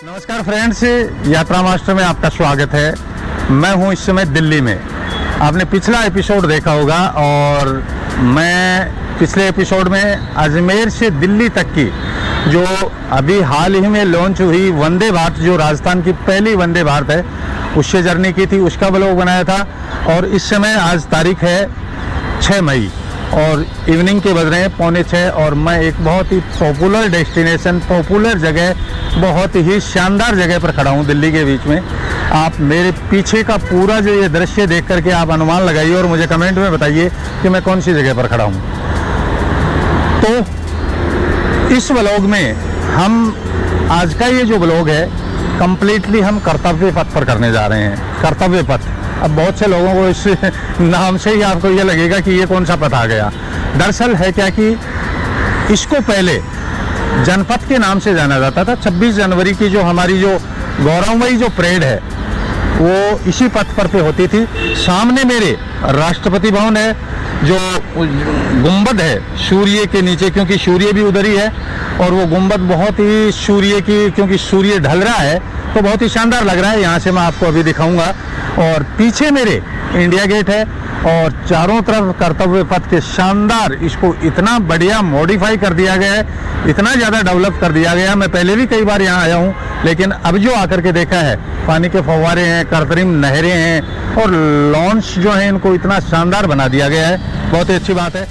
नमस्कार फ्रेंड्स, यात्रा मास्टर में आपका स्वागत है। मैं हूं इस समय दिल्ली में। आपने पिछला एपिसोड देखा होगा और मैं पिछले एपिसोड में अजमेर से दिल्ली तक की जो अभी हाल ही में लॉन्च हुई वंदे भारत, जो राजस्थान की पहली वंदे भारत है, उससे जर्नी की थी, उसका ब्लॉग बनाया था। और इस समय आज तारीख है 6 मई और इवनिंग के बज रहे हैं 5:45 और मैं एक बहुत ही पॉपुलर डेस्टिनेशन, पॉपुलर जगह, बहुत ही शानदार जगह पर खड़ा हूँ दिल्ली के बीच में। आप मेरे पीछे का पूरा जो ये दृश्य देख करके आप अनुमान लगाइए और मुझे कमेंट में बताइए कि मैं कौन सी जगह पर खड़ा हूँ। तो इस व्लॉग में हम, आज का ये जो व्लॉग है, कंप्लीटली हम कर्तव्य पथ पर करने जा रहे हैं। कर्तव्य पथ, अब बहुत से लोगों को इस नाम से ही आपको ये लगेगा कि ये कौन सा पथ आ गया। दरअसल है क्या कि इसको पहले जनपथ के नाम से जाना जाता था। 26 जनवरी की जो हमारी जो गौरवमयी जो परेड है वो इसी पथ पर पे होती थी। सामने मेरे राष्ट्रपति भवन है, जो गुंबद है सूर्य के नीचे, क्योंकि सूर्य भी उधर ही है और वो गुंबद बहुत ही सूर्य की, क्योंकि सूर्य ढल रहा है तो बहुत ही शानदार लग रहा है। यहाँ से मैं आपको अभी दिखाऊंगा। और पीछे मेरे इंडिया गेट है और चारों तरफ कर्तव्य पथ के शानदार, इसको इतना बढ़िया मॉडिफाई कर दिया गया है, इतना ज़्यादा डेवलप कर दिया गया है। मैं पहले भी कई बार यहाँ आया हूँ, लेकिन अब जो आकर के देखा है, पानी के फव्वारे हैं, कृत्रिम नहरें हैं और लॉन्च जो है, इनको इतना शानदार बना दिया गया है। बहुत ही अच्छी बात है।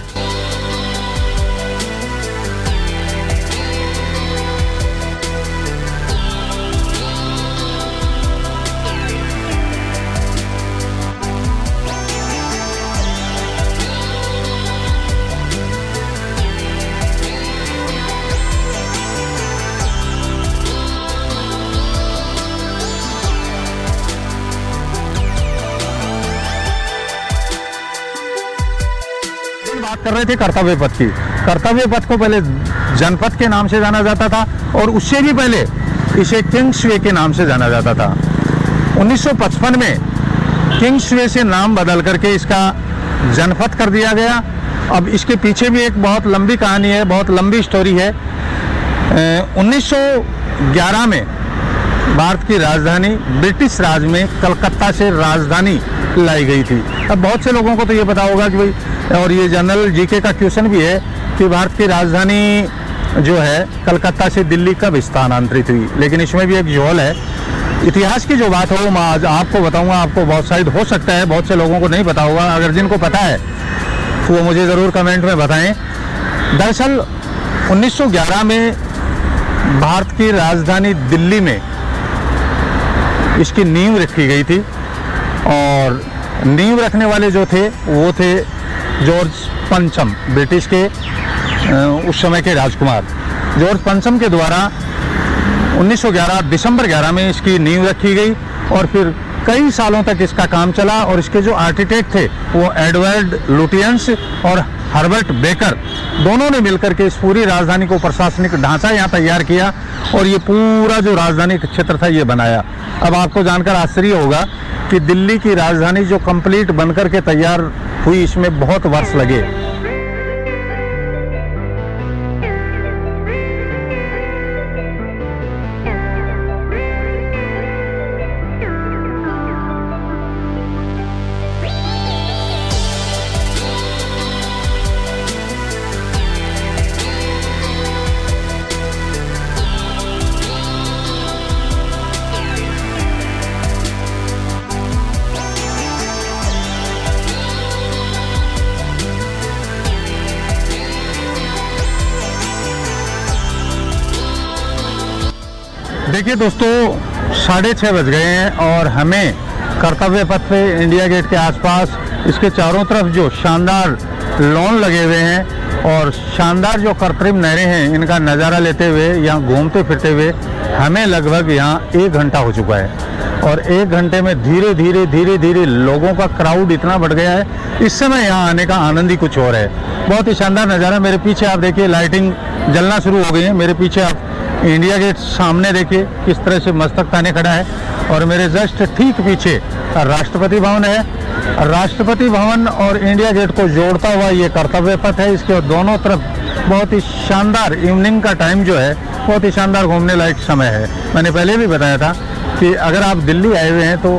बात कर रहे थे कर्तव्य पथ की। कर्तव्य पथ को पहले जनपथ के नाम से जाना जाता था और उससे भी पहले इसे किंग्सवे के नाम से जाना जाता था। 1955 में किंग्सवे से नाम बदल करके इसका जनपथ कर दिया गया। अब इसके पीछे भी एक बहुत लंबी कहानी है, बहुत लंबी स्टोरी है। 1911 में भारत की राजधानी ब्रिटिश राज में कलकत्ता से राजधानी लाई गई थी। अब बहुत से लोगों को तो ये पता होगा कि भाई, और ये जनरल जीके का क्वेश्चन भी है कि भारत की राजधानी जो है कलकत्ता से दिल्ली कब स्थानांतरित हुई, लेकिन इसमें भी एक झोल है। इतिहास की जो बात है वो मैं आज आपको बताऊंगा। आपको बहुत शायद हो सकता है बहुत से लोगों को नहीं पता होगा, अगर जिनको पता है तो वो मुझे ज़रूर कमेंट में बताएं। दरअसल 1911 में भारत की राजधानी दिल्ली में इसकी नींव रखी गई थी और नींव रखने वाले जो थे वो थे जॉर्ज पंचम, ब्रिटिश के उस समय के राजकुमार जॉर्ज पंचम के द्वारा 1911 दिसंबर 11 में इसकी नींव रखी गई और फिर कई सालों तक इसका काम चला। और इसके जो आर्किटेक्ट थे वो एडवर्ड लुटियंस और हर्बर्ट बेकर, दोनों ने मिलकर के इस पूरी राजधानी को, प्रशासनिक ढांचा यहाँ तैयार किया और ये पूरा जो राजधानी क्षेत्र था ये बनाया। अब आपको जानकर आश्चर्य होगा कि दिल्ली की राजधानी जो कंप्लीट बनकर के तैयार हुई, इसमें बहुत वर्ष लगे। देखिए दोस्तों, 6:30 बज गए हैं और हमें कर्तव्य पथ पे इंडिया गेट के आसपास इसके चारों तरफ जो शानदार लॉन लगे हुए हैं और शानदार जो कृत्रिम नहरें हैं, इनका नज़ारा लेते हुए, यहाँ घूमते फिरते हुए हमें लगभग यहाँ 1 घंटा हो चुका है। और 1 घंटे में धीरे धीरे लोगों का क्राउड इतना बढ़ गया है, इस समय यहाँ आने का आनंद ही कुछ और है। बहुत ही शानदार नज़ारा। मेरे पीछे आप देखिए लाइटिंग जलना शुरू हो गई है। मेरे पीछे आप इंडिया गेट सामने देखिए किस तरह से मस्तक ताने खड़ा है और मेरे जस्ट ठीक पीछे राष्ट्रपति भवन है। राष्ट्रपति भवन और इंडिया गेट को जोड़ता हुआ ये कर्तव्य पथ है। इसके दोनों तरफ बहुत ही शानदार इवनिंग का टाइम जो है बहुत ही शानदार घूमने लायक समय है। मैंने पहले भी बताया था कि अगर आप दिल्ली आए हुए हैं तो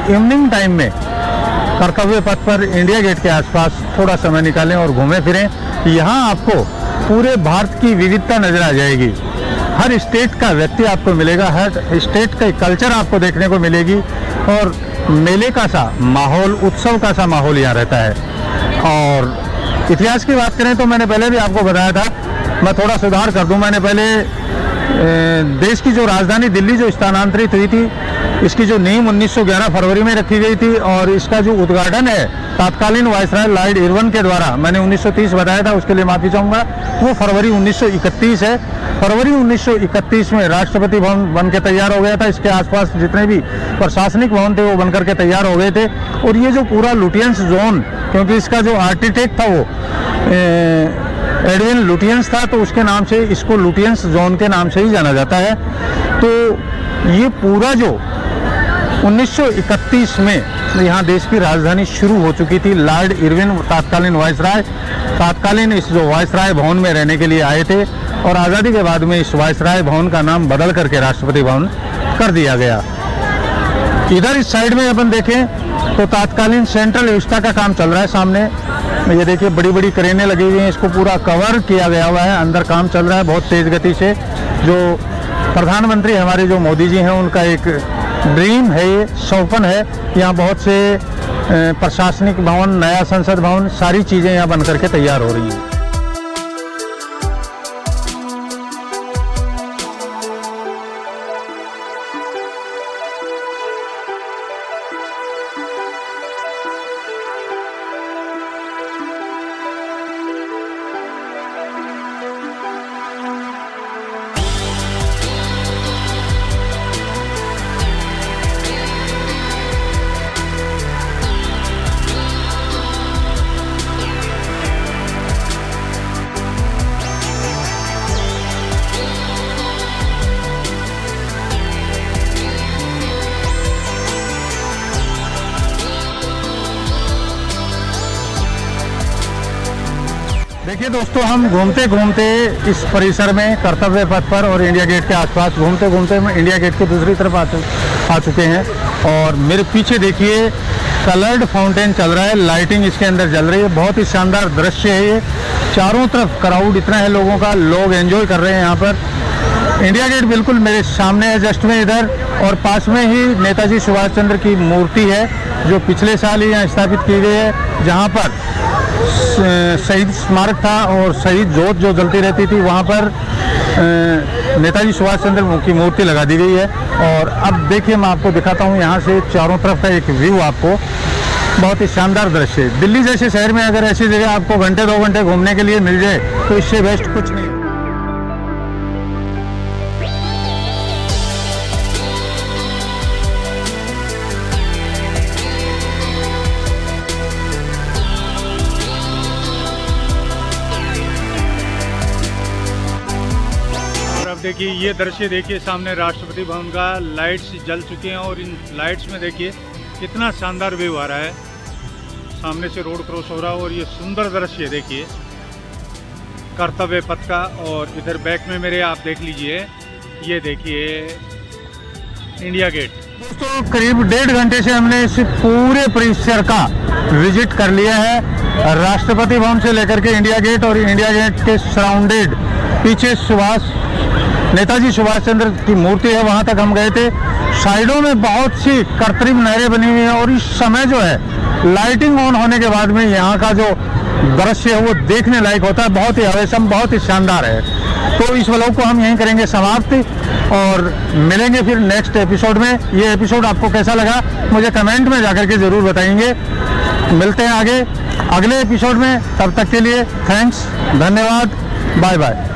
इवनिंग टाइम में कर्तव्य पथ पर इंडिया गेट के आसपास थोड़ा समय निकालें और घूमें फिरें। यहाँ आपको पूरे भारत की विविधता नजर आ जाएगी। हर स्टेट का व्यक्ति आपको मिलेगा, हर स्टेट का कल्चर आपको देखने को मिलेगी और मेले का सा माहौल, उत्सव का सा माहौल यहाँ रहता है। और इतिहास की बात करें तो मैंने पहले भी आपको बताया था, मैं थोड़ा सुधार कर दूं। मैंने पहले देश की जो राजधानी दिल्ली जो स्थानांतरित हुई थी, इसकी जो नींव 1911 फरवरी में रखी गई थी और इसका जो उद्घाटन है तत्कालीन वायसराय लॉर्ड इरविन के द्वारा, मैंने 1930 बताया था, उसके लिए माफ़ी चाहूँगा, वो फरवरी 1931 है। फरवरी 1931 में राष्ट्रपति भवन बन के तैयार हो गया था। इसके आसपास जितने भी प्रशासनिक भवन थे वो बनकर के तैयार हो गए थे। और ये जो पूरा लुटियंस जोन, क्योंकि इसका जो आर्किटेक्ट था वो एडविन लुटियंस था, तो उसके नाम से इसको लुटियंस जोन के नाम से ही जाना जाता है। तो ये पूरा जो 1931 में यहाँ देश की राजधानी शुरू हो चुकी थी। लॉर्ड इरविन तत्कालीन वायसराय तत्कालीन इस जो वायसराय भवन में रहने के लिए आए थे और आज़ादी के बाद में इस वायसराय भवन का नाम बदल करके राष्ट्रपति भवन कर दिया गया। इधर इस साइड में अपन देखें तो तत्कालीन सेंट्रल व्यवस्था का काम चल रहा है। सामने ये देखिए बड़ी बड़ी क्रेनें लगी हुई हैं, इसको पूरा कवर किया गया हुआ है। अंदर काम चल रहा है बहुत तेज़ गति से। जो प्रधानमंत्री हमारे जो मोदी जी हैं उनका एक ड्रीम है, ये स्वप्न है। यहाँ बहुत से प्रशासनिक भवन, नया संसद भवन, सारी चीज़ें यहाँ बन करके तैयार हो रही हैं। देखिए दोस्तों, हम घूमते घूमते इस परिसर में कर्तव्य पथ पर और इंडिया गेट के आसपास घूमते घूमते हम इंडिया गेट के दूसरी तरफ आ चुके हैं। और मेरे पीछे देखिए कलर्ड फाउंटेन चल रहा है, लाइटिंग इसके अंदर जल रही है। बहुत ही शानदार दृश्य है ये। चारों तरफ क्राउड इतना है लोगों का, लोग एंजॉय कर रहे हैं यहाँ पर। इंडिया गेट बिल्कुल मेरे सामने है, जस्ट में इधर, और पास में ही नेताजी सुभाष चंद्र की मूर्ति है जो पिछले साल ही यहाँ स्थापित की गई है, जहाँ पर शहीद स्मारक था और शहीद ज्योत जो जलती रहती थी वहाँ पर नेताजी सुभाष चंद्र की मूर्ति लगा दी गई है। और अब देखिए मैं आपको दिखाता हूँ यहाँ से चारों तरफ का एक व्यू, आपको बहुत ही शानदार दृश्य। दिल्ली जैसे शहर में अगर ऐसी जगह आपको घंटे 2 घंटे घूमने के लिए मिल जाए तो इससे बेस्ट कुछ नहीं। देखिए ये दृश्य देखिए, सामने राष्ट्रपति भवन का लाइट्स जल चुके हैं और इन लाइट्स में देखिए कितना शानदार व्यू आ रहा है। सामने से रोड क्रॉस हो रहा है और ये सुंदर दृश्य देखिए कर्तव्य पथ का। और इधर बैक में मेरे आप देख लीजिए, ये देखिए इंडिया गेट। दोस्तों करीब 1.5 घंटे से हमने इस पूरे परिसर का विजिट कर लिया है। राष्ट्रपति भवन से लेकर के इंडिया गेट और इंडिया गेट के सराउंडेड पीछे नेताजी सुभाष चंद्र की मूर्ति है, वहाँ तक हम गए थे। साइडों में बहुत सी कृत्रिम नहरें बनी हुई हैं और इस समय जो है लाइटिंग ऑन होने के बाद में यहाँ का जो दृश्य है वो देखने लायक होता है। बहुत ही अवश्यम, बहुत ही शानदार है। तो इस व्लॉग को हम यहीं करेंगे समाप्त और मिलेंगे फिर नेक्स्ट एपिसोड में। ये एपिसोड आपको कैसा लगा मुझे कमेंट में जाकर के ज़रूर बताएंगे। मिलते हैं आगे अगले एपिसोड में, तब तक के लिए थैंक्स, धन्यवाद, बाय बाय।